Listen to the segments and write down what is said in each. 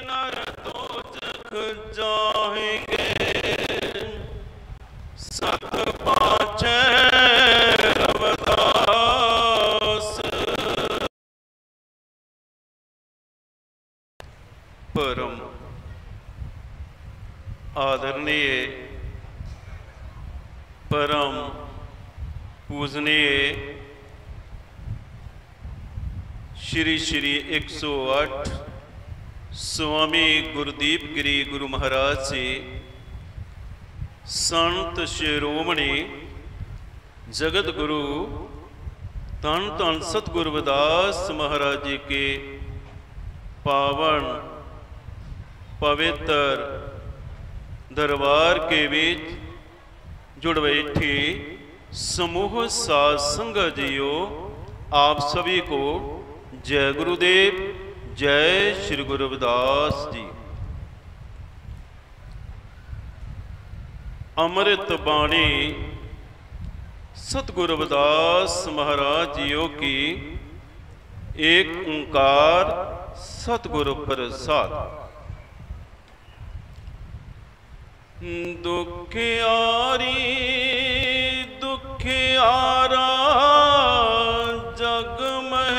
नर दोजख जाएंगे, सत पाछे रविदास। परम आदरणीय, परम पूजनीय श्री श्री 108 स्वामी गुरुदीप गिरी गुरु महाराज जी, संत शिरोमणि जगत गुरु धन धन सतगुरु रविदास महाराज जी के पावन पवित्र दरबार के बीच जुड़ बैठी समूह साध संगत जियो, आप सभी को जय गुरुदेव, जय श्री गुरु रविदास जी। अमृत बाणी सतगुरु रविदास महाराज जियों की एक ओंकार सतगुरु प्रसाद। दुखियारी दुखियारा जग में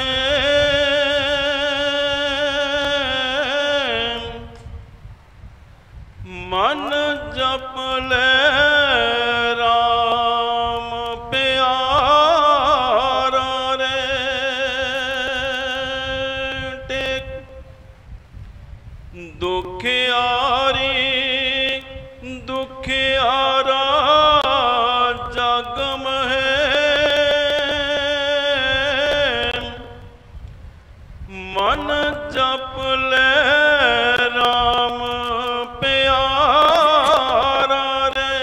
मन जप ले राम प्यारा रे, टेक दुखियारी दुखियारा जग में मन जप ले राम प्यारा रे,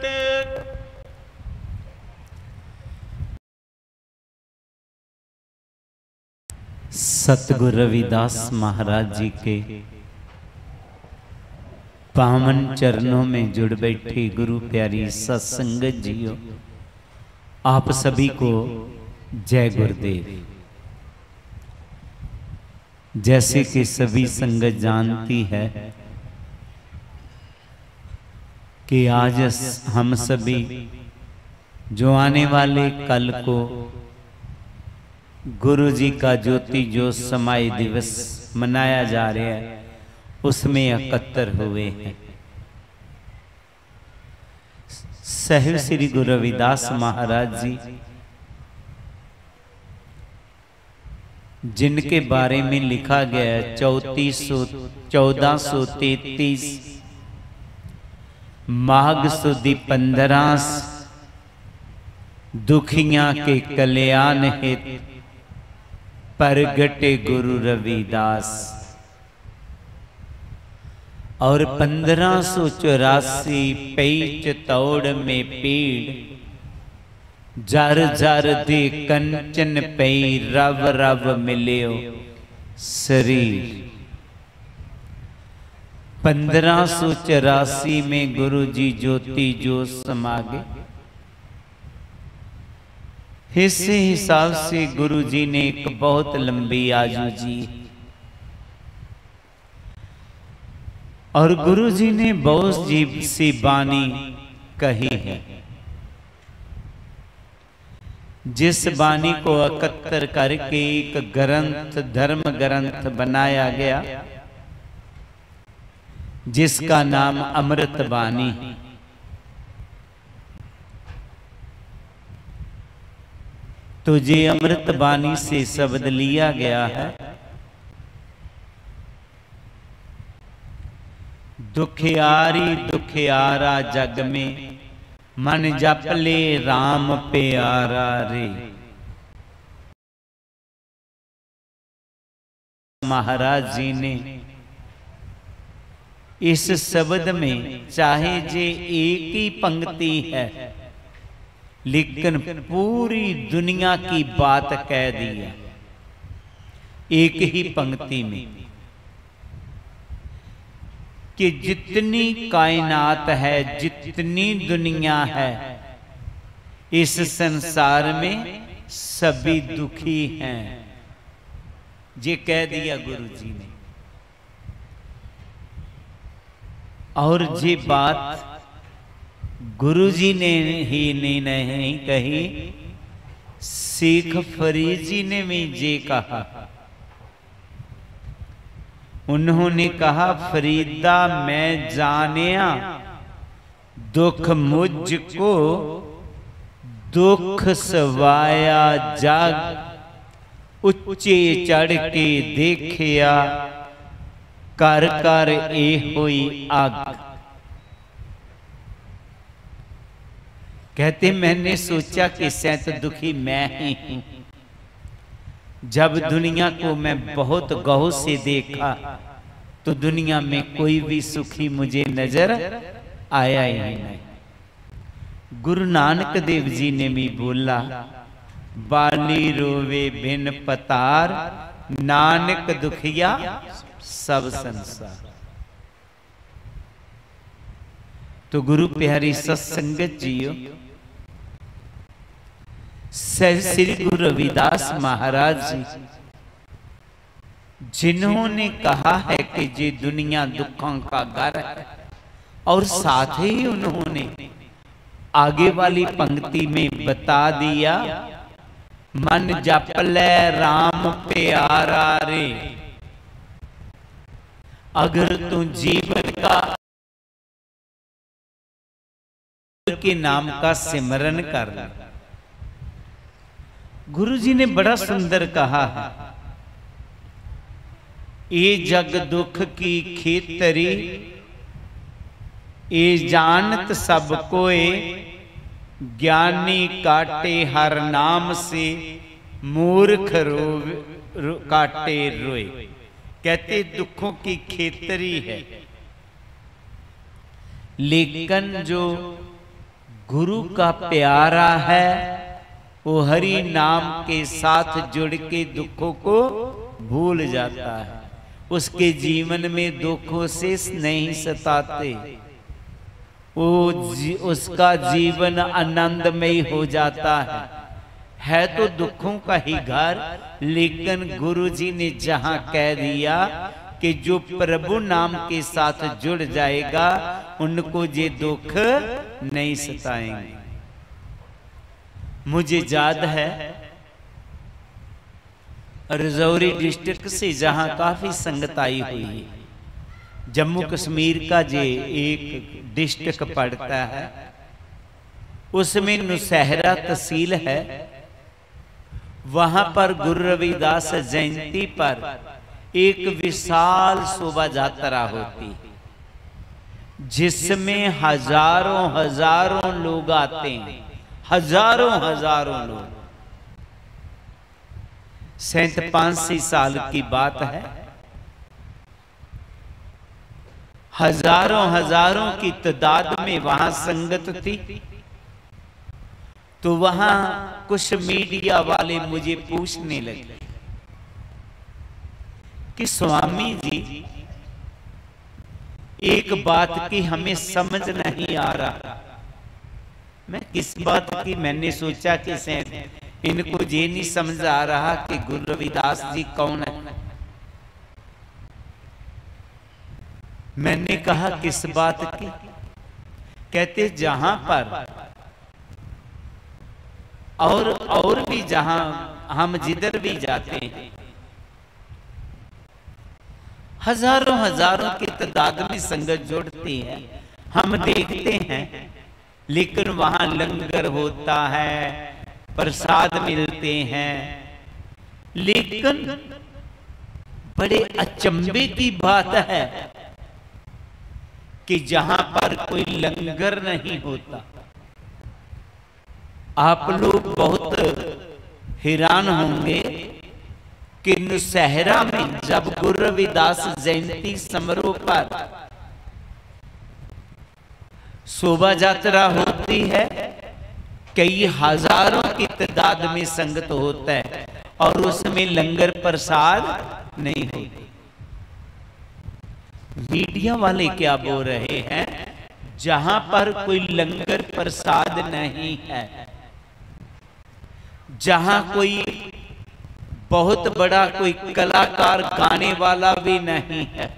टेक। सतगुरु रविदास महाराज जी के पावन चरणों में जुड़ बैठी गुरु प्यारी सत्संगत जियो, आप सभी को जय गुरुदेव। जैसे कि सभी संगत जानती है कि आज हम सभी जो आने वाले कल को गुरु जी का ज्योति ज्योत समाई दिवस मनाया जा रहा है, उसमें एकत्र हुए हैं। साहिब श्री गुरु रविदास महाराज जी, जिनके बारे में लिखा गया है 1433 माघ सुदी 15 दुखियां के कल्याण हेतु प्रगटे गुरु रविदास, और 1584 पैच तौड़ में पीड़ जर जर दे कंचन पई रव रव मिलियो शरीर। 1584 में गुरु जी ज्योति ज्योत समा गए। इस हिसाब से गुरु जी ने एक बहुत लंबी आयु जी, और गुरु जी ने बहुत जीव सी बानी कही है, जिस बानी को एकत्र करके एक ग्रंथ धर्म ग्रंथ बनाया गया, जिसका नाम अमृत बानी है। तो ये अमृत बानी से शब्द लिया गया है, दुखियारी दुखियारा जग में मन जप ले राम प्यारा रे। महाराज जी ने इस शब्द में चाहे जे एक ही पंक्ति है, लेकिन पूरी दुनिया की बात कह दी है एक ही पंक्ति में, कि जितनी कायनात है, जितनी दुनिया है, इस संसार में सभी दुखी हैं। ये कह दिया गुरु जी ने। और ये बात गुरु जी ने ही नहीं कही, शेख फरीद जी ने भी ये कहा। उन्होंने कहा, फरीदा मैं जानिया दुख मुझको, दुख सवाया जग, उच्चे चढ़ के देखिया, कर कर ए हुई आग। कहते मैंने सोचा कि शायद दुखी मैं ही हूं। जब दुनिया को मैं बहुत गौर से देखा तो दुनिया में कोई भी सुखी मुझे नजर आया ही नहीं। गुरु नानक देव जी ने भी बोला, बाली रोवे बिन पतार, नानक दुखिया सब संसार। तो गुरु प्यारी सत्संगत जियो, श्री गुरु रविदास महाराज जी जिन्होंने कहा है कि ये दुनिया दुखों का घर है, और साथ ही उन्होंने आगे वाली पंक्ति में बता दिया, मन जप ले राम प्यारा रे, अगर तू जीवन का के नाम का सिमरन कर ले। गुरु जी ने बड़ा सुंदर कहा है, ये जग दुख की खेतरी, ये जानत सब कोय, ज्ञानी काटे हर नाम से, मूर्ख काटे रोए। कहते दुखों की खेतरी है, लेकिन जो गुरु का प्यारा है वो हरि नाम के साथ जुड़ के दुखों को भूल जाता है। उसके जीवन में दुखों से नहीं सताते, वो उसका जीवन आनंदमय हो जाता है तो दुखों का ही घर। लेकिन गुरु जी ने जहां कह दिया कि जो प्रभु नाम के साथ जुड़ जाएगा उनको ये दुख नहीं सताएंगे। मुझे याद है रजौरी डिस्ट्रिक्ट से जहां काफी संगत आई हुई है, जम्मू कश्मीर का जो एक डिस्ट्रिक्ट पड़ता है उसमें नुसहरा तहसील है। वहां पर गुरु रविदास जयंती पर एक विशाल शोभा यात्रा होती है जिसमें हजारों हजारों लोग आते हैं, हजारों हजारों लोग। 57 साल की बात है, हजारों हजारों की तादाद में वहां संगत थी। तो वहां कुछ मीडिया वाले मुझे पूछने लगे कि स्वामी जी एक बात की हमें समझ नहीं आ रहा। मैं किस बात की? मैंने सोचा कि शायद इनको ये नहीं समझ आ रहा कि गुरु रविदास जी कौन है। मैंने कहा किस बात की? कहते जहां पर और भी जहां हम जिधर भी जाते हैं हजारों हजारों की तादाद में संगत जुड़ती है, हम देखते हैं। लेकिन वहां लंगर होता है, प्रसाद मिलते हैं, लेकिन बड़े अचंभे की बात है कि जहां पर कोई लंगर नहीं होता। आप लोग बहुत हैरान होंगे कि नुसहरा में जब गुरु रविदास जयंती समारोह पर शोभा यात्रा होती है, कई हजारों की तादाद में संगत होता है और उसमें लंगर प्रसाद नहीं होती। मीडिया वाले क्या बोल रहे हैं? जहां पर कोई लंगर प्रसाद नहीं है, जहां कोई बहुत बड़ा कोई कलाकार गाने वाला भी नहीं है,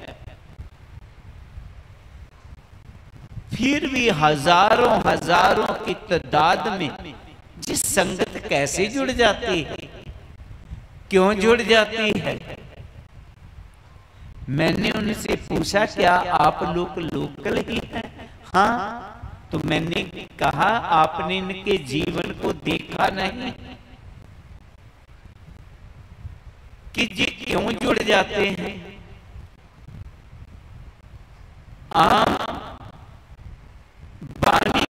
फिर भी हजारों हजारों की तादाद में जिस संगत कैसे जुड़ जाती है, क्यों जुड़ जाती है? मैंने उनसे पूछा क्या आप लोग लोकल ही हैं? हाँ। तो मैंने कहा आपने इनके जीवन को देखा नहीं कि ये क्यों जुड़ जाते हैं? आम बानी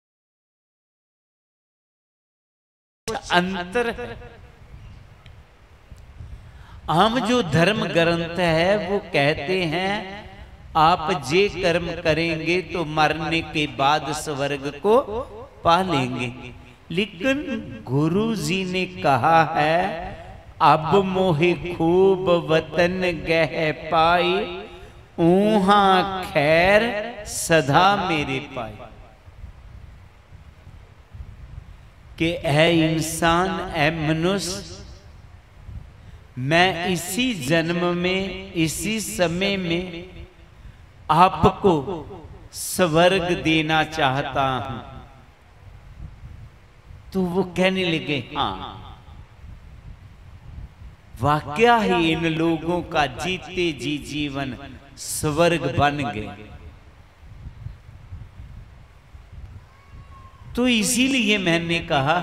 अंतर है। आम जो धर्म ग्रंथ है वो कहते हैं आप जे कर्म करेंगे तो मरने के बाद स्वर्ग को पा लेंगे, लेकिन गुरु जी ने कहा है अब मोहे खूब वतन गह पाई, ऊहा खैर सदा मेरे पाई। कि ऐ इंसान, ऐ मनुष्य, मैं इसी जन्म में इसी समय में आपको स्वर्ग देना चाहता हूं। तो वो कहने लगे हाँ, वाकया ही इन लोगों का जीते जी जीवन स्वर्ग बन गए। तो इसीलिए मैंने कहा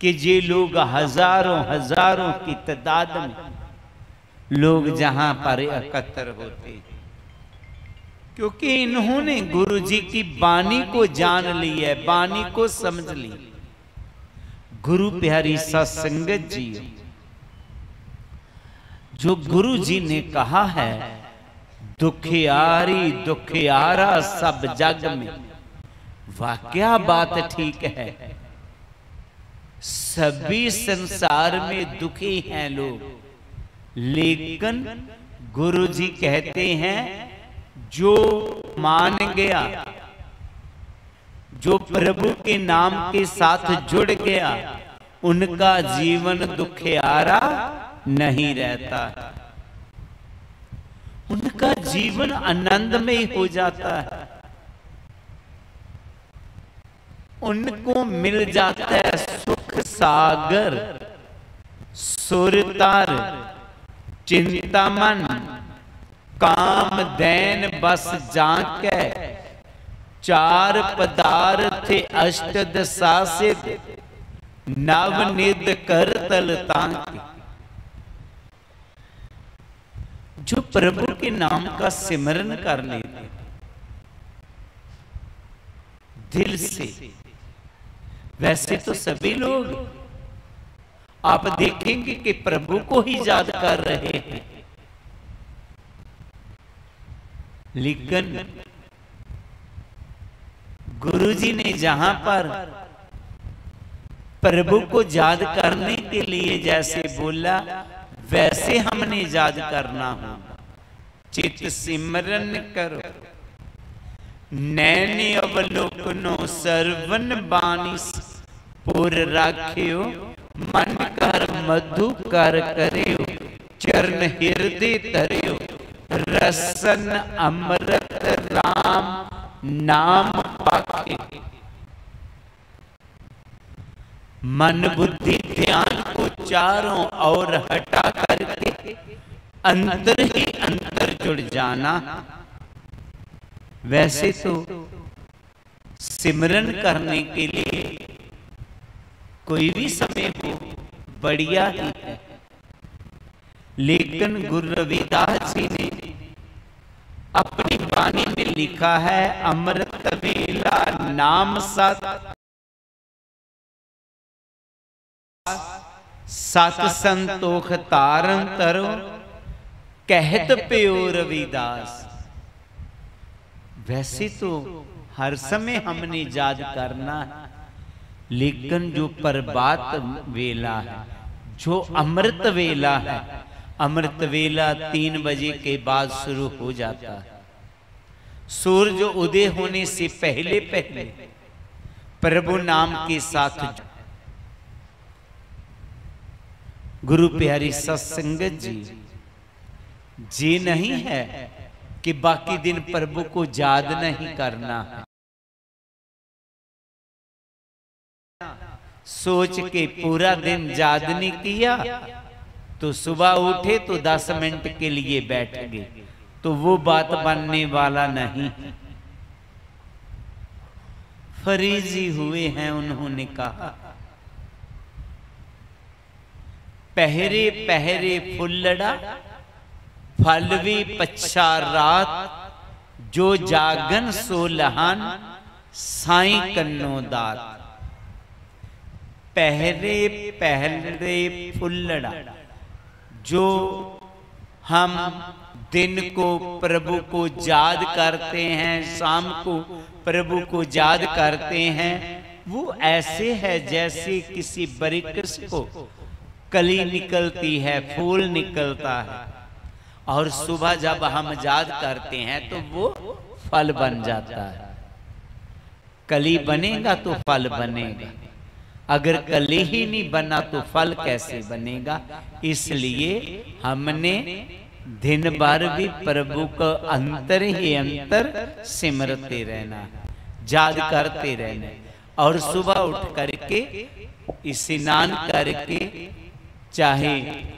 कि ये लोग हजारों हजारों की तादाद में लोग जहां पर एकत्र होते, क्योंकि इन्होंने गुरु जी की बानी को जान ली है, बानी को समझ ली। गुरु प्यारी सत्संगत जी, जो गुरु जी ने कहा है दुखियारी दुखियारा सब जग में, वाकया बात ठीक है। सभी संसार में दुखी हैं लोग, लेकिन गुरु जी कहते हैं जो मान गया, जो प्रभु के नाम के साथ जुड़ गया, उनका जीवन दुखियारा नहीं रहता, उनका जीवन आनंदमय हो जाता है। उनको मिल जाता है सुख सागर, सुरतार, चिंतामन, काम दैन बस जाके, चार पदार्थ अष्ट दशा से नवनिध कर तल तांके। जो प्रभु के नाम का सिमरन कर लेते दिल से, वैसे तो सभी लोग आप देखेंगे कि प्रभु को ही याद कर रहे हैं, लेकिन गुरु जी ने जहां पर प्रभु को याद करने के लिए जैसे बोला, वैसे हमने याद करना होगा। चित सिमरन करो, नैन अवलोकनो सर्वन बानी, पुर राख्यो मन कर मधु कर करियो, चरण हृदय तरियो, रसन अमृत राम नाम पाके। मन बुद्धि ध्यान को चारों ओर हटा करके अंदर ही अंदर जुड़ जाना। वैसे तो सिमरन करने के लिए कोई भी समय हो बढ़िया ही है, लेकिन गुरु रविदास जी ने अपनी वाणी में लिखा है, अमृत वेला नाम सत सत संतोख तारन तरो, कहत प्यो रविदास। वैसे तो हर समय हमने याद करना है, लेकिन जो प्रभात वेला है, जो अमृत वेला है, अमृत वेला 3 बजे के बाद शुरू हो जाता है। सूरज उदय होने से पहले पहले प्रभु नाम के साथ गुरु प्यारी सत्संगत जी, जी नहीं है कि बाकी दिन प्रभु को याद नहीं करना है। सोच के पूरा दिन याद नहीं किया तो सुबह उठे तो 10 मिनट के लिए बैठ गए, तो वो बात बनने वाला नहीं। फरीजी हुए हैं, उन्होंने कहा पहरे पहरे फुल्लड़ा फलवी पच्छा रात, जो जागन सो लहान साई कन्नो दात। पहरे पहरे फुल्लड़ा, जो हम दिन को प्रभु को याद करते हैं, शाम को प्रभु को याद करते हैं, वो ऐसे है जैसे किसी वृक्ष को कली निकलती है, फूल निकलता है, और सुबह जब हम याद करते हैं तो वो फल बन जाता है। कली बनेगा तो फल बनेगा, अगर कली ही नहीं बना तो फल कैसे बनेगा। इसलिए हमने दिन भर भी प्रभु को अंतर ही अंतर सिमरते रहना, याद करते रहना, और सुबह उठ करके स्नान करके चाहे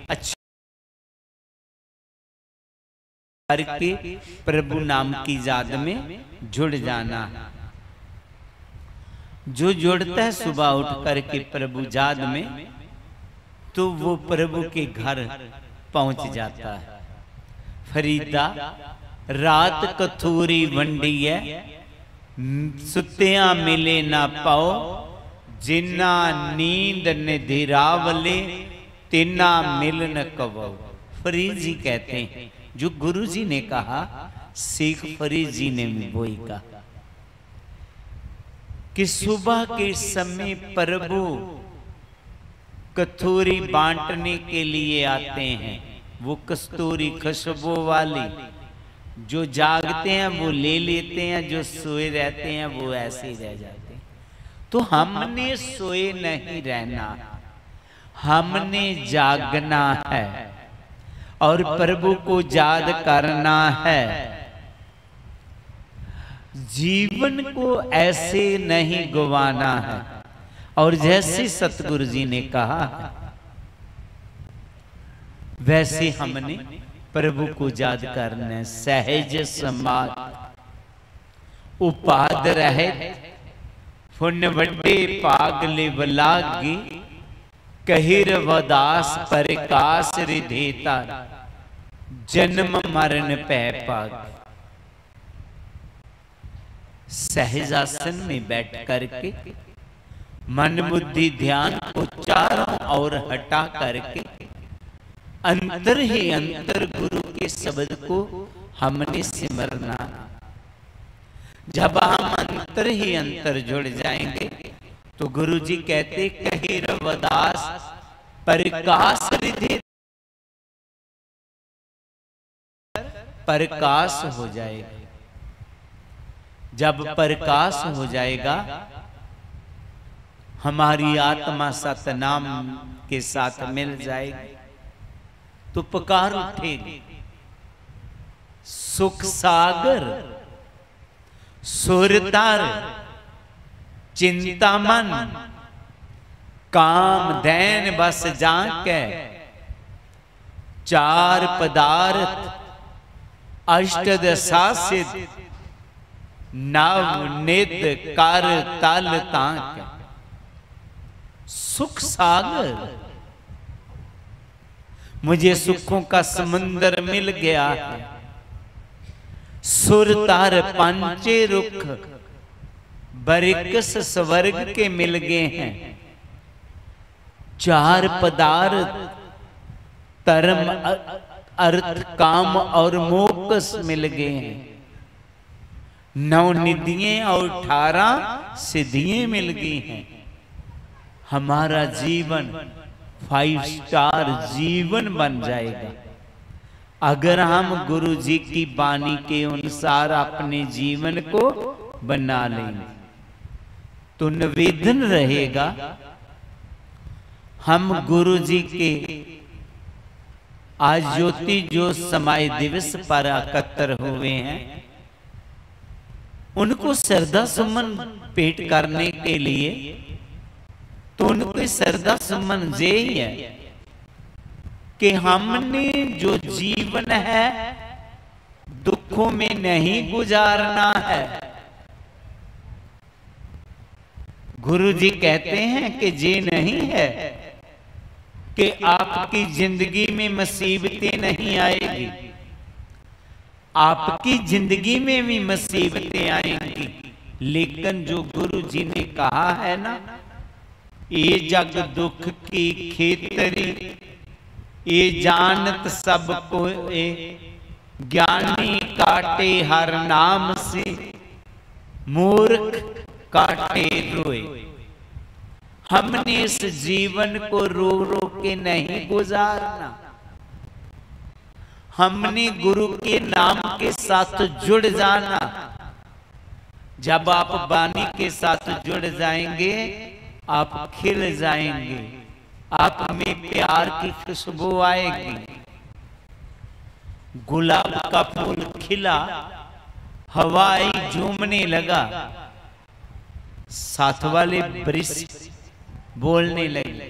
अच्छा करके प्रभु नाम की याद में जुड़ जाना। जो जुड़ता है सुबह उठ करके प्रभु याद में, तो वो प्रभु के घर पहुंच जाता है। फरीदा रात कथूरी वंडी है, सुत्या मिले ना पाओ, जिन्ना नींद निधिरावले तिन्ना मिल न कवो। फरीद जी कहते हैं, जो गुरु जी ने कहा, सीख फरीद जी ने भी वही कहा कि सुबह के समय प्रभु कथूरी बांटने के लिए आते हैं। वो कस्तूरी खुशबू वाली, जो जागते हैं वो ले लेते हैं, जो सोए रहते हैं वो ऐसे ही रह जाते हैं। तो हमने सोए नहीं रहना, हमने जागना है और प्रभु को याद करना है। जीवन को ऐसे नहीं गंवाना है। और जैसे सतगुरु जी ने कहा वैसे हमने प्रभु को याद करना है। सहज समाज उपाद रहे, पुण्य वड्डे पागले बलागी, कहिर वदास प्रकाश रिधेता, जन्म मरण पै पाग। सहजासन में बैठ करके मन बुद्धि ध्यान को चारों ओर हटा करके अंतर ही अंतर गुरु के शब्द को हमने सिमरना। जब हम अंतर ही अंतर जुड़ जाएंगे तो गुरु जी कहते कही रवदास प्रकाश रिधि, प्रकाश हो जाएगा। जब प्रकाश हो जाएगा हमारी आत्मा सतनाम के साथ मिल जाएगी, तो पुकार उठेगी। सुख सागर सुरतार चिंता मन, काम दैन बस जाके, चार पदार्थ अष्टदशा सिद्ध, नव नित कर तल ताक। सुख सागर, मुझे सुखों का समुंदर मिल गया है। सुर तार पंचे रुख बरिकस स्वर्ग के मिल गए हैं। चार पदार्थ धर्म अर्थ काम और मोक्ष मिल गए हैं। 9 निधियां और 18 सिद्धियां मिल गई हैं। हमारा जीवन 5 स्टार जीवन बन जाएगा अगर हम गुरु जी की वाणी के अनुसार अपने जीवन को बना लेंगे। तो निवेदन रहेगा हम गुरु जी के आज ज्योति जो समय दिवस पर एकत्र हुए हैं, उनको श्रद्धा सुमन भेंट करने के लिए, तो उनके श्रद्धा सुमन ये ही है कि हमने जो जीवन है दुखों में नहीं गुजारना है। गुरु जी कहते हैं कि ये नहीं है कि आपकी जिंदगी में मुसीबतें नहीं आएगी, आपकी जिंदगी में भी मुसीबतें आएंगी, लेकिन जो गुरु जी ने कहा है ना, ये जग दुख की खेतरी, ये जानत सब को ज्ञानी काटे हर नाम से, मूर्ख काटे रोए। हमने इस जीवन को रो रो के नहीं गुजारना, हमने गुरु के नाम के साथ जुड़ जाना। जब आप वाणी के साथ जुड़ जाएंगे, आप खिल जाएंगे, आप में प्यार की खुशबू आएगी। गुलाब का फूल खिला, हवाई झूमने लगा, साथ वाले वृक्ष बोलने लगे।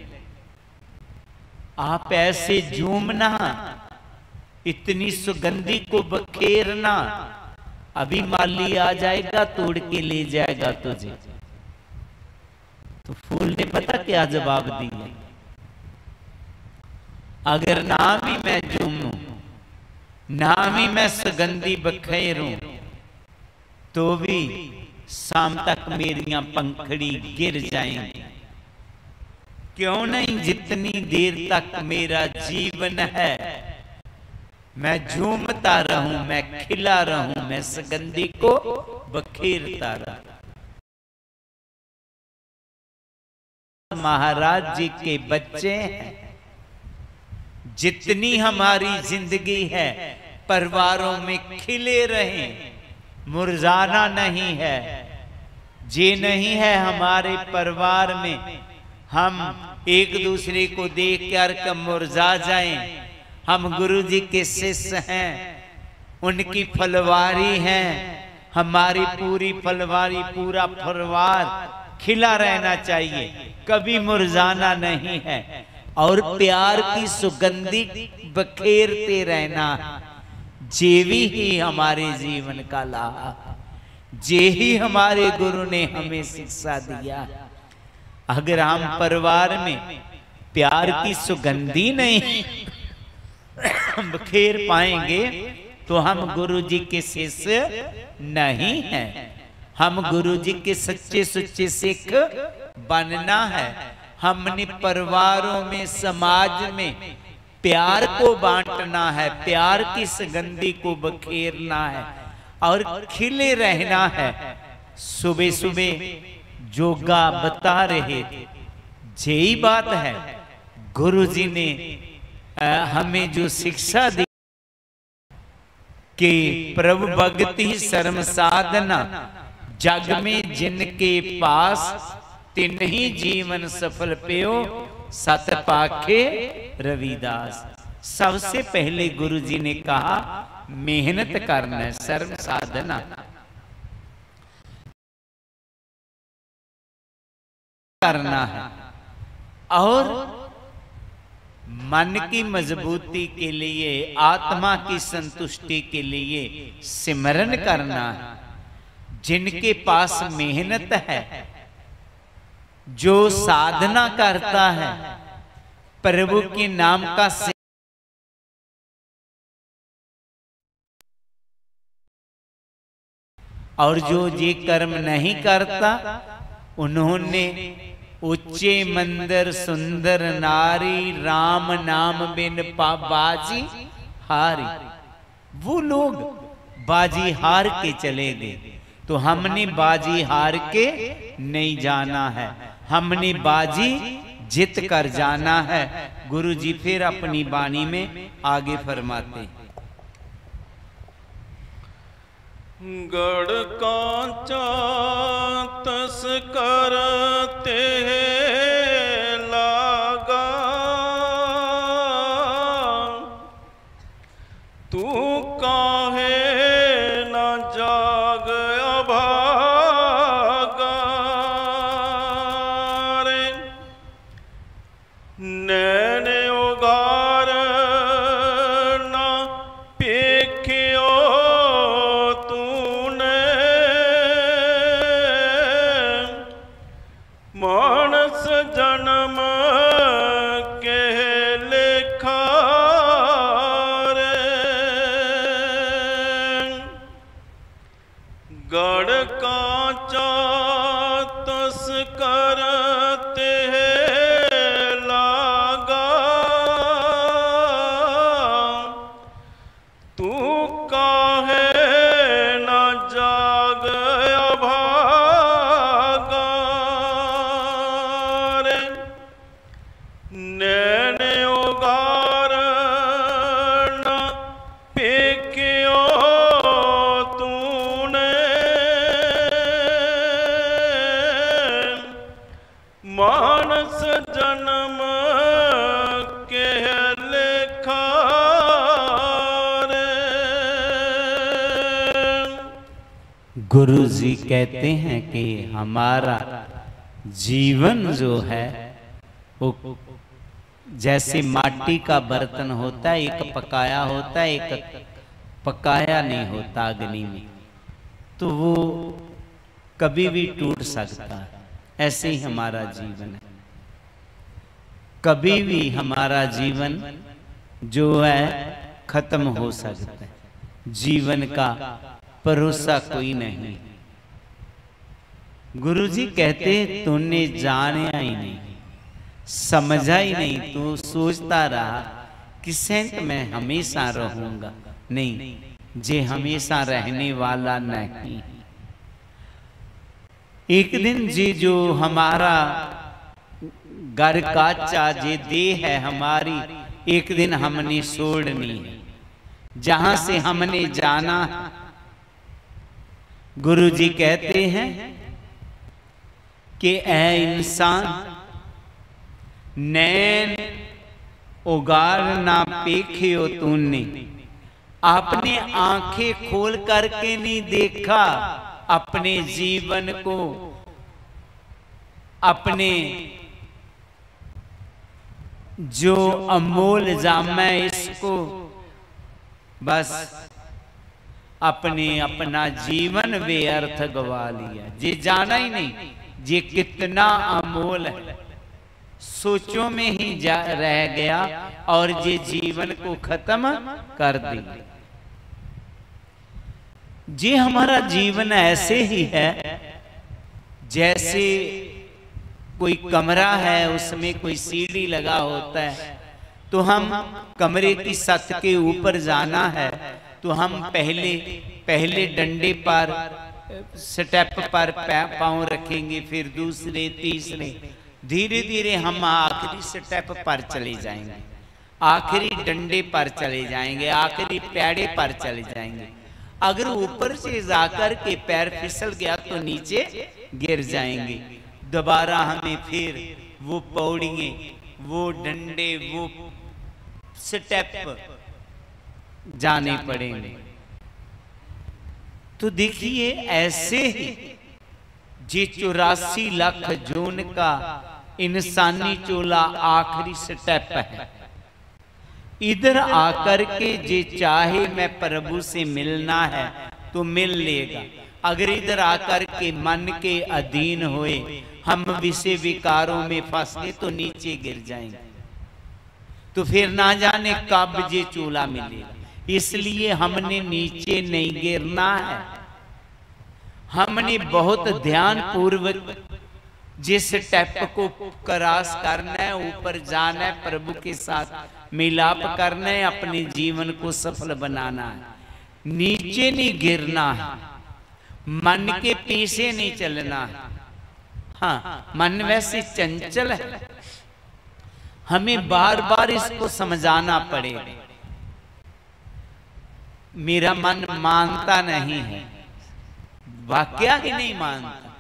आप ऐसे झूमना, इतनी सुगंधी को बखेरना, अभी माली आ जाएगा तोड़ के ले जाएगा तुझे। तो फूल ने पता क्या जवाब दिया, अगर नाम ही मैं झूमूं, नाम ही मैं सुगंधी बखेरूं, तो भी शाम तक मेरियां पंखड़ी गिर जाएंगी। क्यों नहीं, जितनी देर तक मेरा जीवन है मैं झूमता रहूं, मैं खिला रहूं, मैं सुगंधी को बखेरता रहूं। महाराज जी के बच्चे हैं, जितनी हमारी जिंदगी है परिवारों में खिले रहें, मुरझाना नहीं है। जे नहीं है हमारे परिवार में हम एक दूसरे को देख कर मुरझा जाएं। हम गुरु जी के शिष्य हैं, उनकी फलवारी हैं, हमारी पूरी फलवारी, पूरा परिवार खिला रहना चाहिए, कभी मुरझाना नहीं है, और प्यार की सुगंधी बखेरते रहना। जेवी ही हमारे जीवन का लाहा, जे ही हमारे गुरु ने हमें शिक्षा दिया। अगर हम परिवार में प्यार की सुगंधी नहीं बखेर पाएंगे तो हम गुरु जी के शिष्य नहीं हैं। हम गुरु जी के सच्चे सच्चे सिख बनना है। हमने परिवारों में, समाज में प्यार को बांटना है, प्यार की सुगंधी को बखेरना है और खिले रहना है। सुबह सुबह जोगा बता रहे थे, यही बात है गुरु जी ने हमें जो शिक्षा दी कि प्रभु भक्ति शर्म साधना, जग में जिनके पास तिन ही जीवन सफल पेयो, सत पाखे रविदास। सबसे पहले गुरु जी ने कहा मेहनत करना है, शर्म साधना करना है, और मन की मजबूती के लिए, आत्मा की संतुष्टि के लिए सिमरन करना है। जिनके पास मेहनत है, जो साधना करता है, प्रभु के नाम का और जो ये कर्म नहीं करता, उन्होंने ऊंचे मंदिर सुंदर नारी, राम नाम बिन बाजी हारी, वो लोग बाजी हार के चले गए। तो हमने बाजी हार के नहीं जाना है, हमने बाजी जीत कर जाना है। गुरु जी फिर अपनी वाणी में आगे फरमाते, गढ़ कांचा तस करते लागा, गुरु जी कहते हैं कि हमारा जीवन जो है वो जैसे माटी का बर्तन होता है, एक पकाया होता है, एक पकाया नहीं होता अग्नि में, तो वो कभी भी टूट सकता है। ऐसे ही हमारा जीवन है, कभी भी हमारा जीवन जो है खत्म हो सकता है। जीवन का भरोसा कोई नहीं। गुरुजी कहते तूने जाना ही नहीं, समझा ही नहीं, तू सोचता रहा कि सेंट मैं हमेशा रहूंगा। नहीं, जे हमेशा रहने वाला नहीं। एक दिन जी जो हमारा घर काचा जे देह है हमारी, एक दिन हमने छोड़नी है, जहां से हमने जाना। गुरु जी कहते हैं कि ऐ इंसान, नैन उगार ना पेखियो तूने, आपने आंखें खोल करके नहीं देखा अपने जीवन को, अपने जो अमोल जाम है इसको, बस अपने अपना जीवन व्यर्थ गवा लिया। जे जाना ही नहीं जे कितना अमोल है, सोचों में ही रह गया और जे जीवन को खत्म कर दिया। जे हमारा जीवन ऐसे ही है जैसे कोई कमरा है, उसमें कोई सीढ़ी लगा होता है, तो हम कमरे की छत के ऊपर जाना है तो हम पहले डंडे पर, स्टेप पर पांव रखेंगे, फिर दूसरे तीसरे, धीरे धीरे हम आखिरी स्टेप पर चले जाएंगे, आखिरी डंडे पर चले जाएंगे, आखिरी पैड़े पर चले जाएंगे। अगर ऊपर से जाकर के पैर फिसल गया तो नीचे गिर जाएंगे। दोबारा हमें फिर वो पौड़ियां, वो डंडे, वो स्टेप जाने पड़ेंगे। तो देखिए ऐसे ही जे 84 लाख जून का इंसानी चोला आखिरी स्टेप है। इधर आकर के जे चाहे मैं प्रभु से मिलना है तो मिल लेगा। अगर इधर आकर के मन के अधीन हुए, हम विषय विकारों में फंस गए तो नीचे गिर जाएंगे, तो फिर ना जाने कब जे चूल्हा मिलेगा। इसलिए हमने नीचे नहीं गिरना है, हमने बहुत ध्यान पूर्वक जिस स्टेप को क्रॉस करना है, ऊपर जाना है, प्रभु के साथ मिलाप करना है, अपने जीवन को सफल बनाना है। नीचे नहीं गिरना है, मन के पीछे नहीं चलना है। हाँ, मन वैसे चंचल है, हमें बार बार इसको समझाना पड़ेगा। मेरा मन मानता नहीं है, वाकया ही नहीं मानता,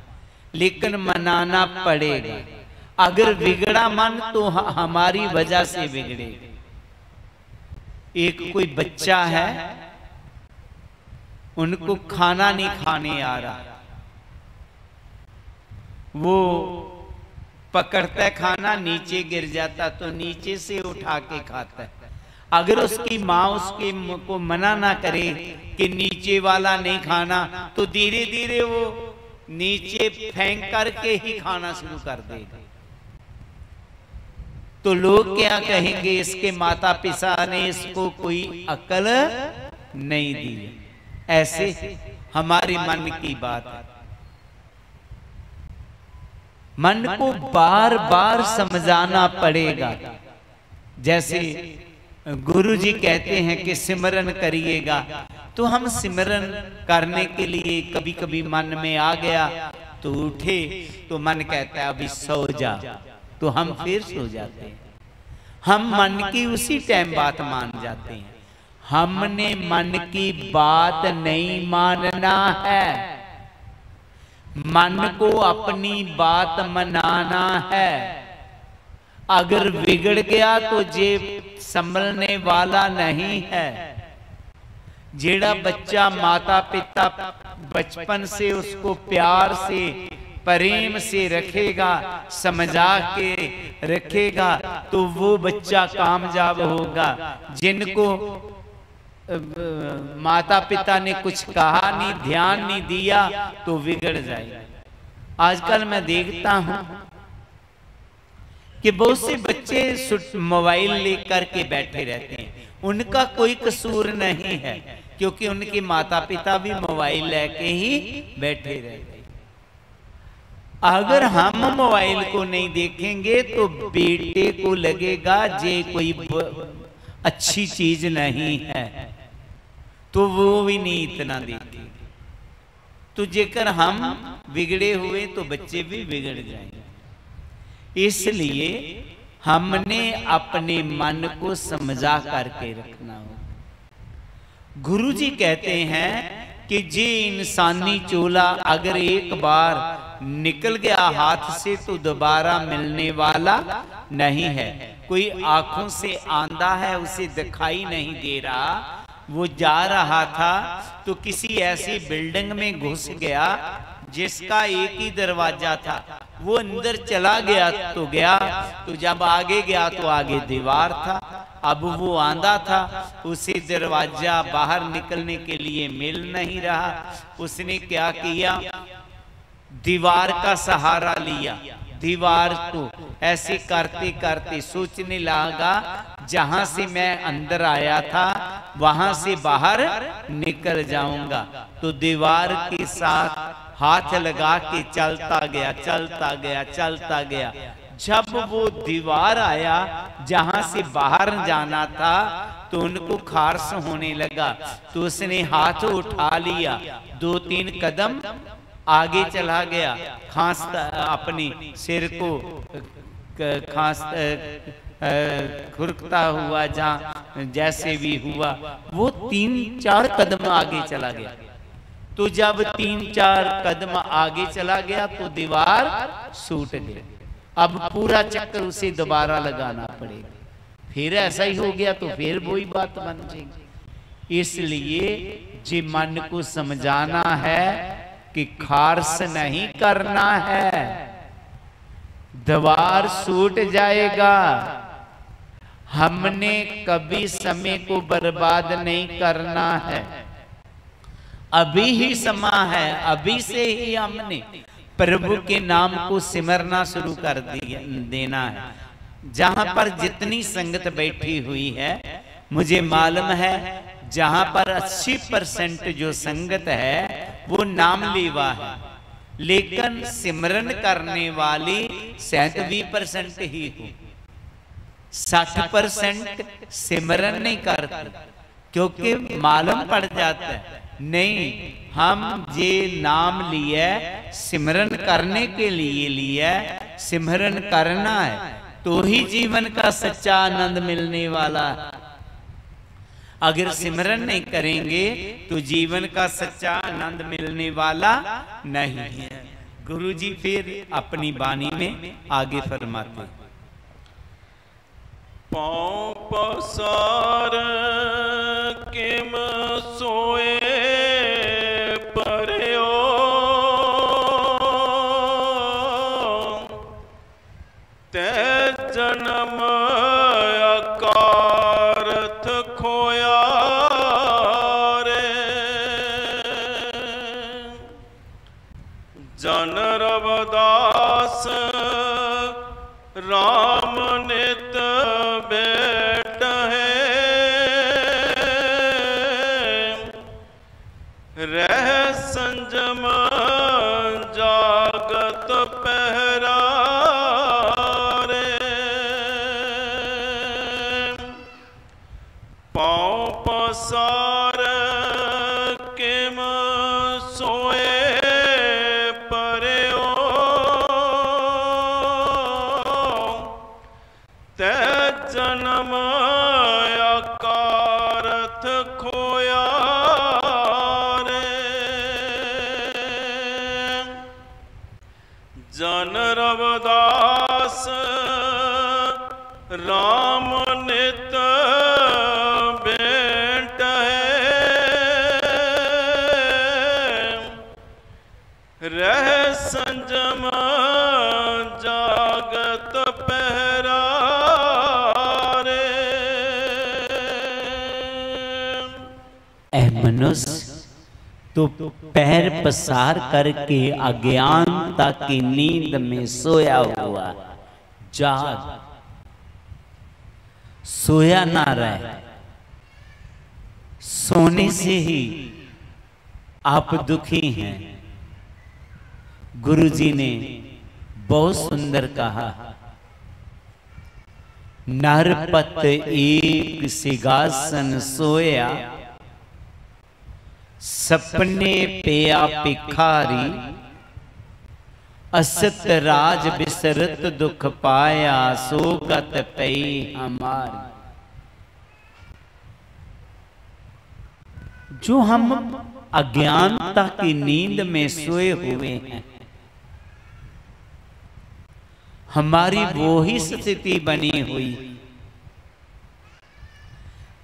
लेकिन मनाना पड़ेगा। अगर बिगड़ा मन तो हमारी वजह से बिगड़ेगा। एक कोई बच्चा है, उनको खाना नहीं खाने आ रहा, वो पकड़ता है खाना, नीचे गिर जाता तो नीचे से उठा के खाता है। अगर उसकी माँ उसके को मना ना करे कि नीचे वाला नहीं खाना, तो धीरे धीरे वो नीचे फेंक करके ही खाना शुरू कर देगा। तो लोग क्या कहेंगे, इसके माता पिता ने इसको कोई अकल नहीं दी। ऐसे हमारे मन की बात है। मन को बार बार समझाना पड़ेगा। जैसे गुरु जी कहते हैं कि सिमरन करिएगा, तो हम सिमरन करने के लिए कभी कभी मन में आ गया तो उठे, तो मन कहता है अभी सो जा, तो हम फिर सो जाते हैं। हम मन की उसी टाइम बात मान जाते हैं। हमने मन की बात नहीं मानना है, मन को अपनी बात मनाना है। अगर बिगड़ गया तो जे संभलने वाला नहीं है। जेड़ा बच्चा माता पिता बचपन से उसको प्यार से प्रेम से रखेगा, समझा के रखेगा, तो वो बच्चा कामयाब होगा। जिनको माता पिता ने कुछ कहा नहीं, ध्यान नहीं दिया, तो बिगड़ जाएगा। आजकल मैं देखता हूं कि बहुत से बच्चे मोबाइल लेकर के बैठे रहते हैं। उनका कोई कसूर नहीं है, क्योंकि उनके माता पिता भी मोबाइल लेके ही बैठे रहते हैं। अगर हम मोबाइल को नहीं देखेंगे तो बेटे को लगेगा ये कोई अच्छी चीज नहीं है, तो वो भी नहीं इतना देखेंगे। तो जेकर हम बिगड़े हुए तो बच्चे भी बिगड़ जाएंगे। इसलिए हमने अपने मन को समझा करके रखना हो। गुरु जी कहते हैं कि जे इंसानी चोला अगर एक बार निकल गया हाथ से तो दोबारा मिलने वाला नहीं है। कोई आंखों से आंधा है, उसे दिखाई नहीं दे रहा, वो जा रहा था तो किसी ऐसी बिल्डिंग में घुस गया जिसका एक ही दरवाजा था। वो अंदर चला गया तो गया, तो जब आगे गया तो आगे दीवार था। अब वो आंधा था, उसे दरवाजा बाहर निकलने के लिए मिल नहीं रहा। उसने क्या किया, दीवार का सहारा लिया। दीवार को ऐसे करते करते सोचने लगा, जहां से मैं अंदर आया था वहां से बाहर निकल जाऊंगा। तो दीवार के साथ हाथ लगा के चलता गया, चलता गया, चलता गया। जब वो दीवार आया जहां से बाहर जाना था तो उनको खारस होने लगा, तो उसने हाथ उठा लिया, 2-3 कदम आगे चला गया। खांसता अपने सिर को खुरकता हुआ, जहां जैसे भी हुआ, वो 3-4 कदम आगे चला गया। तो जब 3-4 कदम आगे चला गया तो दीवार सूट गई। अब पूरा चक्कर उसे दोबारा लगाना पड़ेगा। फिर ऐसा ही हो गया तो फिर वही बात बन जाएगी। इसलिए जी मन को समझाना है कि खारस नहीं करना है, दीवार सूट जाएगा। हमने कभी समय को बर्बाद नहीं करना है। अभी ही समा है, अभी से ही हमने प्रभु के नाम को सिमरना शुरू कर देना है। जहां पर जितनी संगत बैठी हुई है, मुझे मालूम है जहां पर 80% जो संगत है वो नाम लेवा है, लेकिन सिमरन करने वाली 20% ही हो। 60% सिमरन नहीं करते, क्योंकि मालूम पड़ जाता है नहीं, हम ये नाम लिए सिमरन करने के लिए लिया, सिमरन करना है तो ही जीवन का सच्चा आनंद मिलने वाला। अगर सिमरन नहीं करेंगे तो जीवन का सच्चा आनंद मिलने वाला नहीं है। गुरु जी फिर अपनी वाणी में आगे फरमाते, पाँव पसार किम सोए पर्यो, ते जन्म अकारथ खोया रे। जन रवदास राम नित बेट है, रह संजम जागत पहरा रे। पाँव पसार किम सोए पर्यो, ते जन्म अकारथ खोया रे। जन रवदास राम नित बेट है, मनुष्य तो पैर पसार करके अज्ञानता की नींद में सोया हुआ, जाग, सोया ना रहे। सोने से ही आप दुखी हैं। गुरु जी ने बहुत सुंदर कहा, नरपत एक सिंहासन सोया, सपने पेया भिखारी, असत राज बिसरत दुख पाया, सोगत पई हमारी। जो हम अज्ञानता की नींद में सोए हुए हैं, हमारी वो ही स्थिति बनी हुई।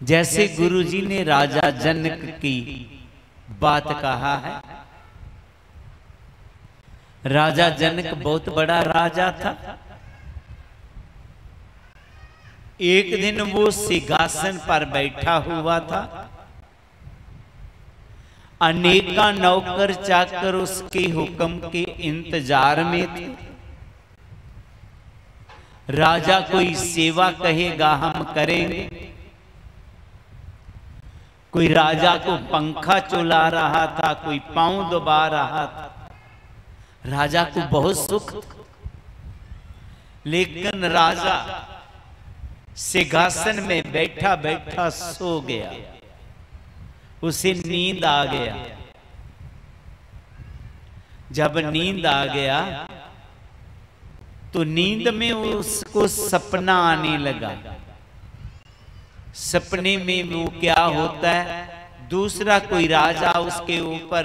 जैसे गुरु जी ने राजा जनक की बात कहा है। राजा जनक बहुत बड़ा राजा था। एक दिन वो सिंहासन पर बैठा हुआ था। अनेका नौकर चाकर उसके हुक्म के इंतजार में थे। राजा कोई सेवा कहेगा हम करेंगे। कोई राजा को पंखा चुला रहा था, कोई पांव दबा रहा था। राजा को बहुत सुख था। लेकिन राजा सिंहासन में बैठा बैठा सो गया। उसे नींद आ गया। जब नींद आ गया तो नींद में उसको सपना आने लगा। सपने में वो क्या होता है, दूसरा कोई राजा उसके ऊपर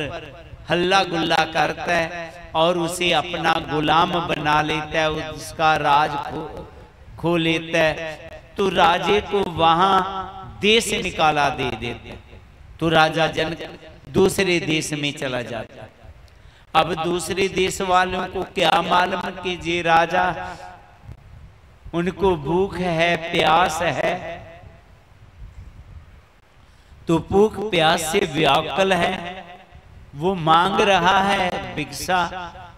हल्ला गुल्ला करता है और उसे अपना गुलाम बना लेता है, उसका राज खो लेता है। तो राजे को वहां देश निकाला दे देते। तो राजा जनक दूसरे देश में चला जाता। अब दूसरे देश वालों को क्या मालूम कि ये राजा, उनको भूख है, प्यास है। तो भूख प्यास से व्याकुल है। वो मांग रहा है भिक्षा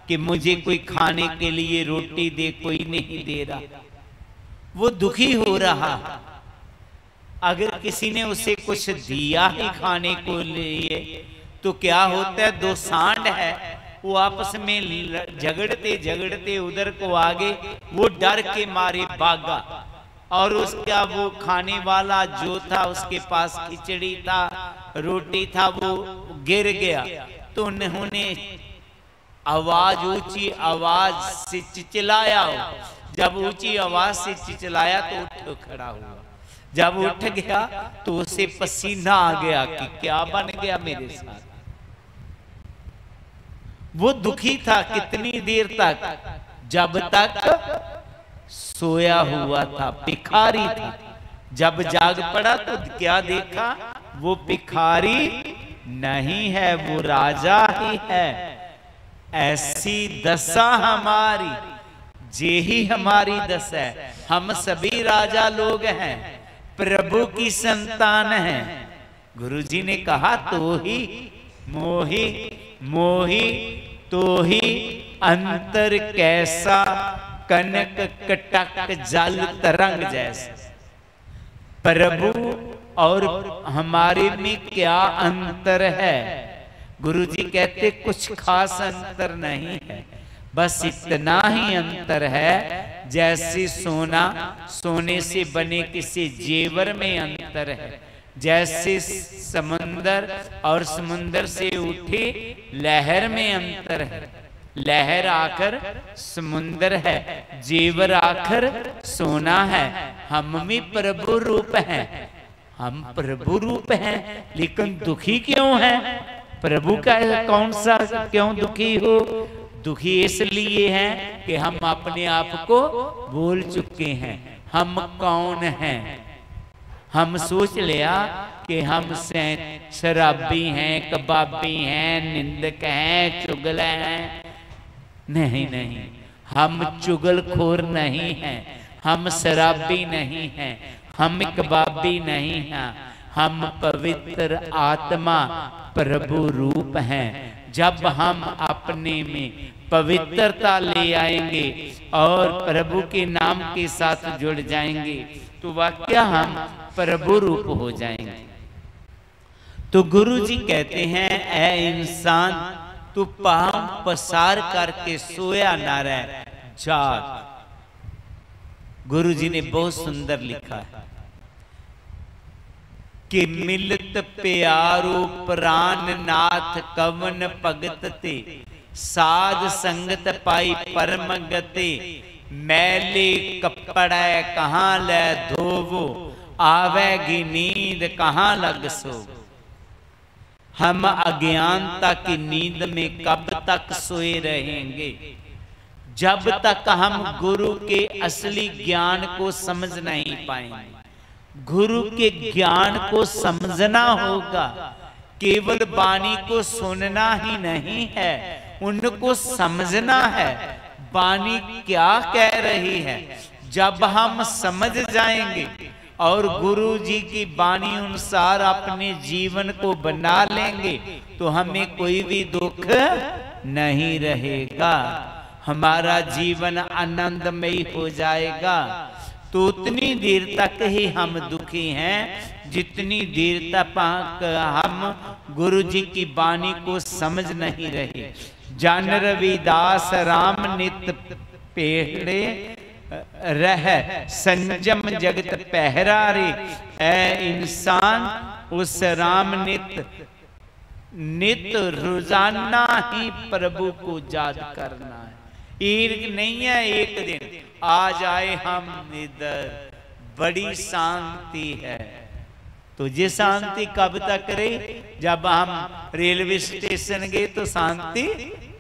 कि मुझे कोई खाने के लिए रोटी दे, कोई नहीं दे रहा। वो दुखी हो रहा। अगर किसी ने उसे कुछ दिया ही खाने को लिए तो क्या होता है, दो सांड है वो आपस में झगड़ते झगड़ते उधर को आगे, वो डर के मारे भागा और उसका वो खाने वाला जो था, उसके पास खिचड़ी था, रोटी था, वो गिर गया। तो उन्होंने आवाज, ऊंची आवाज से चिल्लाया। जब ऊंची आवाज से चिल्लाया तो उठ खड़ा हुआ। जब उठ गया तो उसे पसीना आ गया कि क्या बन गया मेरे साथ। वो दुखी था कितनी देर तक, जब तक सोया हुआ था, भिखारी था। जब जाग पड़ा तो क्या देखा, वो भिखारी नहीं है, वो राजा ही है। ऐसी दशा हमारी, जे ही हमारी दशा है। हम सभी राजा लोग हैं, प्रभु की संतान हैं। गुरु जी ने कहा तो ही मोही मोही तो ही अंतर कैसा, कनक कटक जल तरंग जैसा। प्रभु और हमारे में क्या अंतर है? गुरु जी कहते कुछ खास अंतर नहीं है, बस इतना ही अंतर है जैसे सोना सोने से बने किसी जेवर में अंतर है। जैसे समुंदर और समुंदर से उठी लहर में अंतर है। लहर आकर समुंदर है, जेवर आकर सोना है। हम भी प्रभु रूप हैं, हम प्रभु रूप हैं, लेकिन दुखी क्यों हैं? प्रभु का कौन सा, क्यों दुखी हो? दुखी इसलिए हैं कि हम अपने आप को भूल चुके हैं। हम कौन हैं? हम सोच लिया कि हम शराबी हैं, कबाबी हैं, निंदक हैं, चुगल हैं। नहीं नहीं, हम चुगलखोर नहीं हैं, हम शराबी नहीं हैं, हम कबाबी नहीं हैं, हम पवित्र आत्मा प्रभु रूप हैं। जब हम अपने में पवित्रता ले आएंगे और प्रभु के नाम के साथ जुड़ जाएंगे तो वाकई हम प्रभु रूप हो जाएंगे। तो गुरु जी कहते हैं, ऐ इंसान तू पांव पसार करके सोया ना रह, जाग। गुरु जी ने बहुत सुंदर लिखा है कि मिलत प्यारो प्राण नाथ कवन भगत ते, साध संगत पाई परम गते, मैले कपड़ा कहाँ ले धोवो, आवेगी नींद कहाँ लग सो। हम अज्ञानता की नींद में कब तक सोए रहेंगे? जब तक हम गुरु के असली ज्ञान को समझ नहीं पाएंगे। गुरु के ज्ञान को समझना होगा, केवल वाणी को सुनना ही नहीं है, उनको समझना है वाणी क्या कह रही है। जब हम समझ जाएंगे और गुरु जी की वाणी अनुसार अपने जीवन को बना लेंगे तो हमें कोई भी दुख नहीं रहेगा, हमारा जीवन आनंदमयी हो जाएगा। तो उतनी देर तक ही हम दुखी हैं जितनी देर तक हम गुरु जी की वाणी को समझ नहीं रहे। जन रविदास राम नित पेहड़े रह, संजम जगत पहरा रे। ऐ इंसान उस राम नित रोजाना ही प्रभु को याद करना है। एक नहीं है एक दिन आ जाए हम इधर, बड़ी शांति है। तो ये शांति कब तक रही? जब हम रेलवे स्टेशन गए तो शांति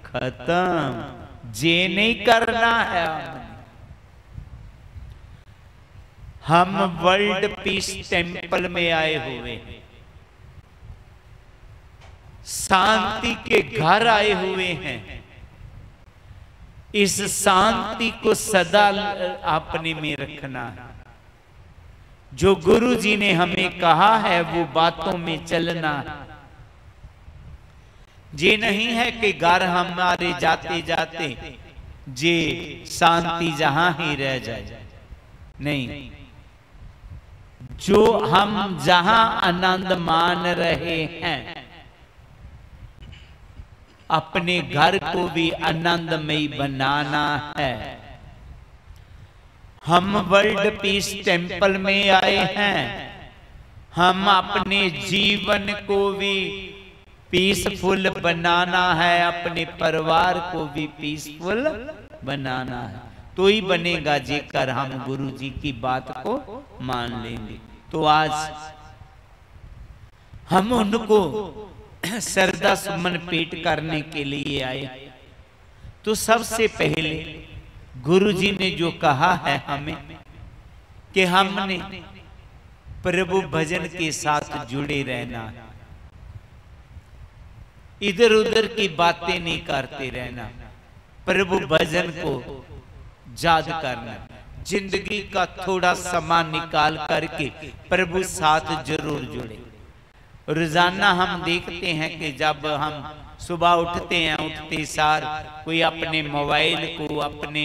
खत्म। जे नहीं करना है हम वर्ल्ड पीस टेंपल में आए हुए, शांति के घर आए हुए हैं। इस शांति को सदा अपने में रखना है। जो गुरु जी ने हमें कहा है वो बातों में चलना है। ये नहीं है कि घर हमारे जाते जाते जे शांति जहां ही रह जाए, नहीं। जो हम जहां आनंद मान रहे हैं, अपने घर को भी आनंदमयी बनाना है। हम वर्ल्ड पीस टेंपल में आए हैं, हम अपने जीवन को भी पीसफुल बनाना है, अपने परिवार को भी पीसफुल बनाना है। तो ही बनेगा जेकर हम गुरु जी की बात को मान लेंगे। तो आज हम उनको श्रद्धा सुमन पेट करने के लिए आए। तो सबसे पहले गुरु जी ने जो कहा है हमें कि हमने प्रभु भजन के साथ जुड़े रहना, इधर उधर की बातें नहीं करते रहना, प्रभु भजन को याद करना, जिंदगी का थोड़ा समय निकाल करके प्रभु साथ जरूर जुड़े। रोजाना हम देखते हैं कि जब हम सुबह उठते हैं, उठते सार कोई अपने मोबाइल को, अपने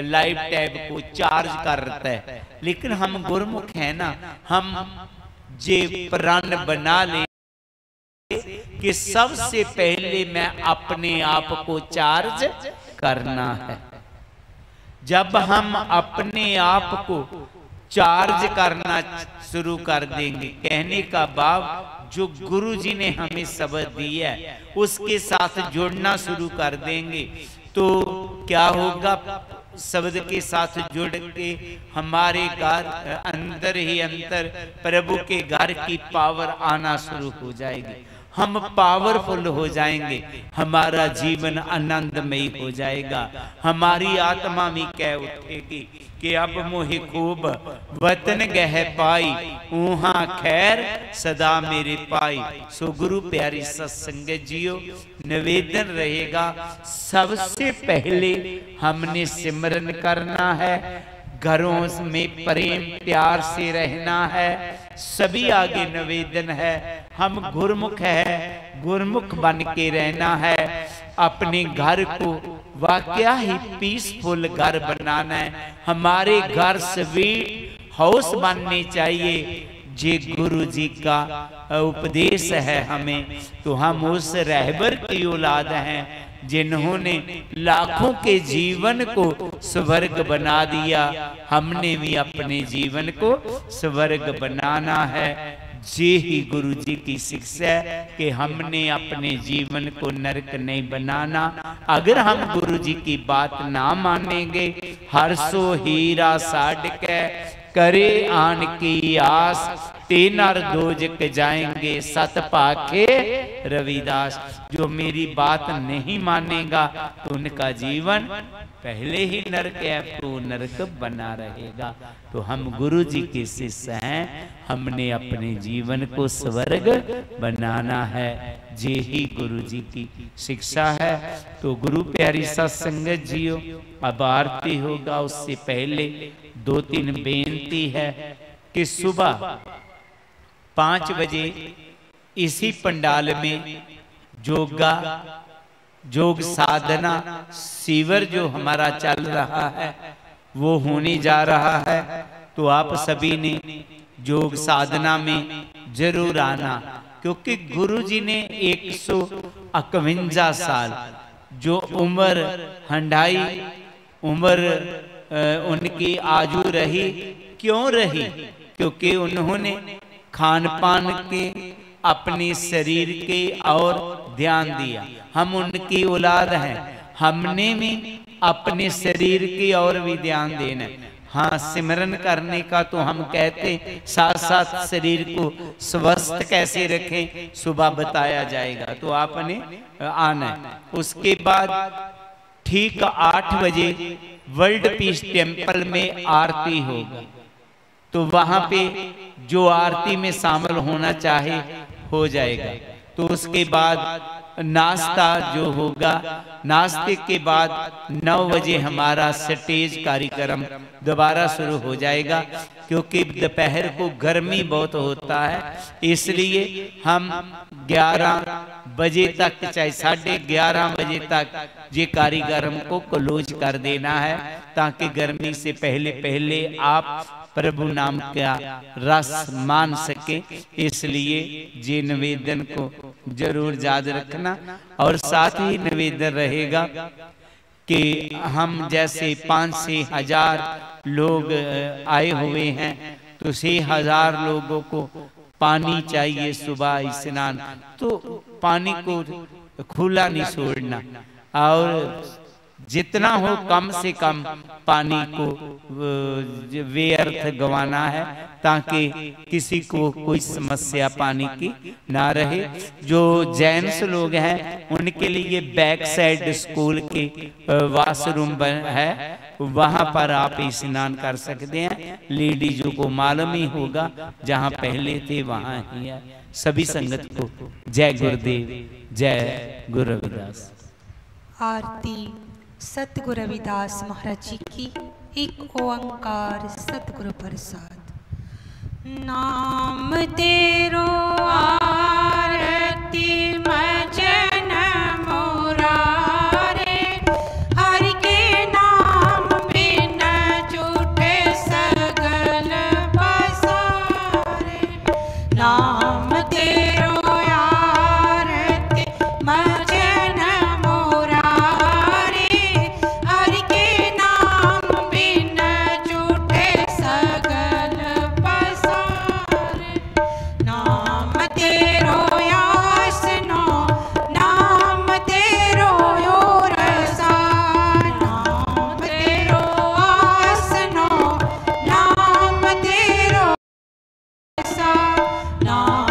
लैपटॉप को चार्ज करता है, लेकिन हम गुरमुख हैं ना, हम जे प्रण बना ले कि सबसे पहले मैं अपने आप को चार्ज करना है। जब हम अपने आप को चार्ज करना शुरू कर देंगे, कहने का भाव जो गुरु जी ने हमें सबक दिया है उसके साथ जुड़ना शुरू कर देंगे, तो क्या होगा? शब्द के साथ जुड़ के हमारे घर अंदर ही अंदर प्रभु के घर की पावर आना शुरू हो जाएगी। हम पावरफुल हो जाएंगे, हमारा जीवन आनंदमयी हो जाएगा। हमारी आत्मा में कह उठेगी कि अब मोहे खूब वतन गह पाई, ऊहा खैर सदा मेरे पाई। सो गुरु प्यारी सत्संगत जियो, निवेदन रहेगा सबसे पहले हमने सिमरन करना है, घरों में प्रेम प्यार से रहना है। सभी आगे निवेदन है, हम गुरमुख है, गुरमुख बन के रहना है। अपने घर को वाकया ही पीसफुल घर बनाना है। हमारे घर स्वीट हाउस बनने चाहिए। जे गुरु जी का उपदेश है हमें, तो हम उस रहबर की औलाद हैं जिन्होंने लाखों के जीवन को स्वर्ग बना दिया। हमने भी अपने जीवन को स्वर्ग बनाना है। ये ही गुरु जी की शिक्षा है कि हमने अपने जीवन को नरक नहीं बनाना। अगर हम गुरु जी की बात ना मानेंगे, हर सो हीरा साड़ के करे आन की आस, तेनर दोजक जाएंगे सत पाखे रविदास। जो मेरी बात नहीं मानेगा तो उनका जीवन पहले ही नरक है, तो नरक बना रहेगा। तो हम गुरु जी के शिष्य हैं, हमने अपने जीवन को स्वर्ग बनाना है। ये ही गुरु जी की शिक्षा है। तो गुरु प्यारी सत्संगत जियो, अब आरती होगा, उससे पहले 2-3 बेनती है कि सुबह 5 बजे इसी पंडाल में योग साधना शिविर जो हमारा चल रहा है वो होने जा रहा है। तो आप सभी ने योग साधना में जरूर आना, क्योंकि गुरु जी ने 151 साल जो उम्र हंडाई उम्र उनकी आयु रही। क्यों रही? क्योंकि उन्होंने खान पान के, अपने शरीर के और ध्यान दिया। हम उनकी औलाद हैं, हमने भी अपने शरीर की और भी ध्यान देना। हाँ, सिमरन करने का तो हम कहते, साथ साथ शरीर को स्वस्थ कैसे रखें सुबह बताया जाएगा, तो आपने आना है। उसके बाद ठीक 8 बजे वर्ल्ड पीस टेम्पल में आरती होगी। तो वहां पे जो आरती में शामिल होना चाहे हो जाएगा। तो उसके बाद नाश्ता जो होगा, नाश्ते के बाद 9 बजे हमारा स्टेज कार्यक्रम दोबारा शुरू हो जाएगा। क्योंकि दोपहर को गर्मी बहुत होता है, इसलिए हम 11 बजे तक, चाहे 11:30 बजे तक ये कार्यक्रम को क्लोज कर देना है, ताकि गर्मी से पहले आप प्रभु नाम का रस मान सके। इसलिए ये निवेदन को जरूर याद रखना। और साथ ही निवेदन रहेगा कि हम जैसे 5 से 1000 लोग आए हुए हैं, तो 6000 लोगों को पानी चाहिए सुबह स्नान। तो पानी को खुला नहीं छोड़ना, और जितना हो कम से कम पानी को व्यर्थ गंवाना है, ताकि किसी को कोई समस्या पानी की ना रहे। जो जेंट्स लोग हैं उनके लिए बैक साइड स्कूल के वॉशरूम है, वहां पर आप स्नान कर सकते हैं। लेडीजों को मालूम ही होगा, जहां पहले थे वहां ही है। सभी संगत को जय गुरुदेव, जय गुरु रविदास। आरती सतगुरु रविदास महाराज जी की। एक ओंकार सतगुरु प्रसाद। नाम तेरो आरती मजन मुरारे, हरि के नाम बिन झूठे सगल पसारे। नाम तेरो आरती मजन मुरारे, हरि के नाम बिन झूठे सगल पसारे। नाम तेरो यासनो, नाम तेरो योरसा, नाम तेरो आसनो, नाम तेरो सा, नाम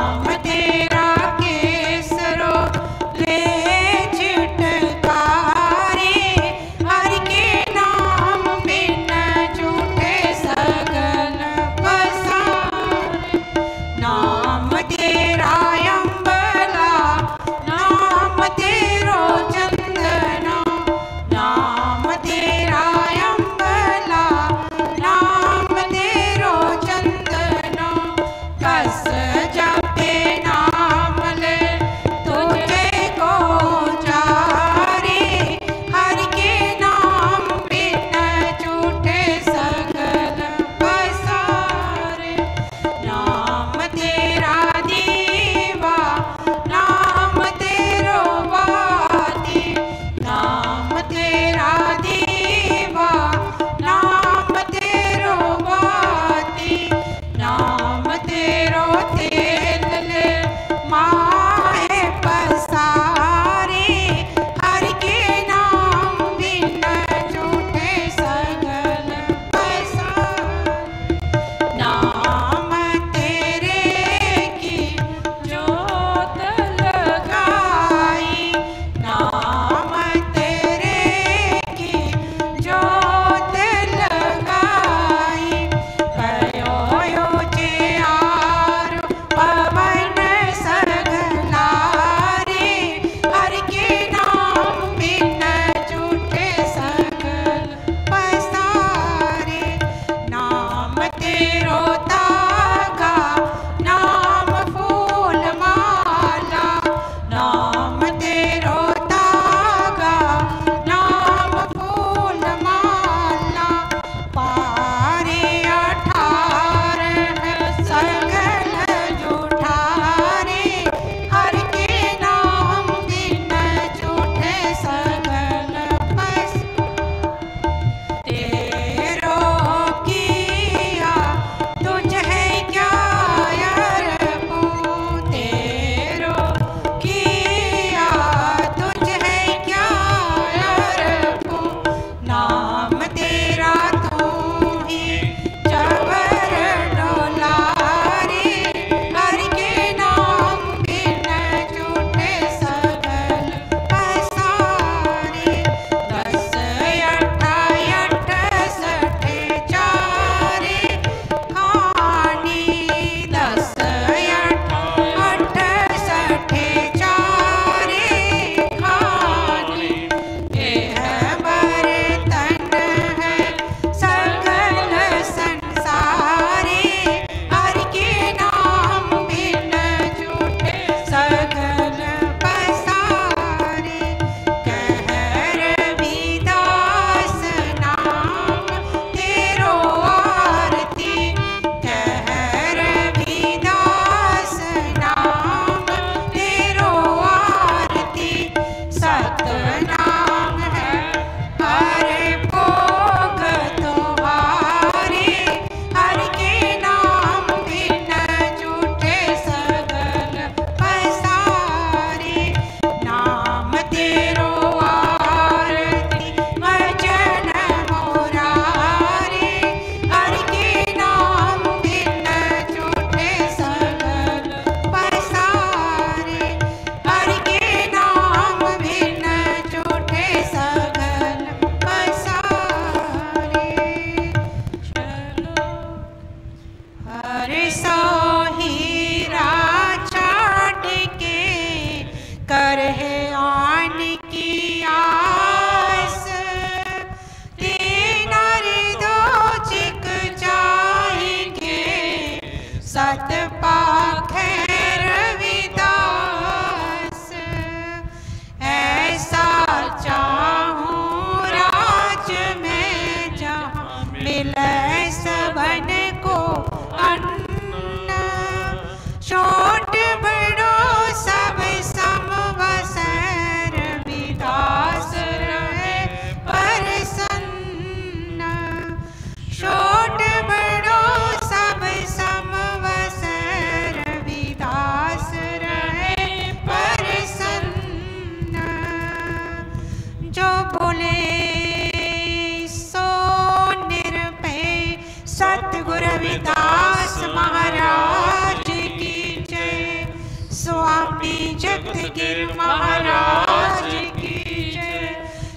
पद पाखे रविदास। ऐसा चाहूं राज में जहाँ मिले सबन को अन्न। छोट बड़ो सब समवसै रविदास रहे प्रसन्न। छोट बड़ो सब समवसै रविदास रहे प्रसन्न। जो बोले सो निरभय सतगुरु रविदास महाराज की जय। स्वामी जगतगिर महाराज की जय।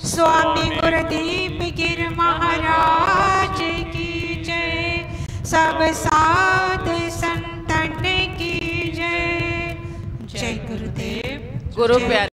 स्वामी गुरुदीप गिर महाराज की जय। सब साध संतन की जय। जय गुरुदेव। गुरु प्यारे।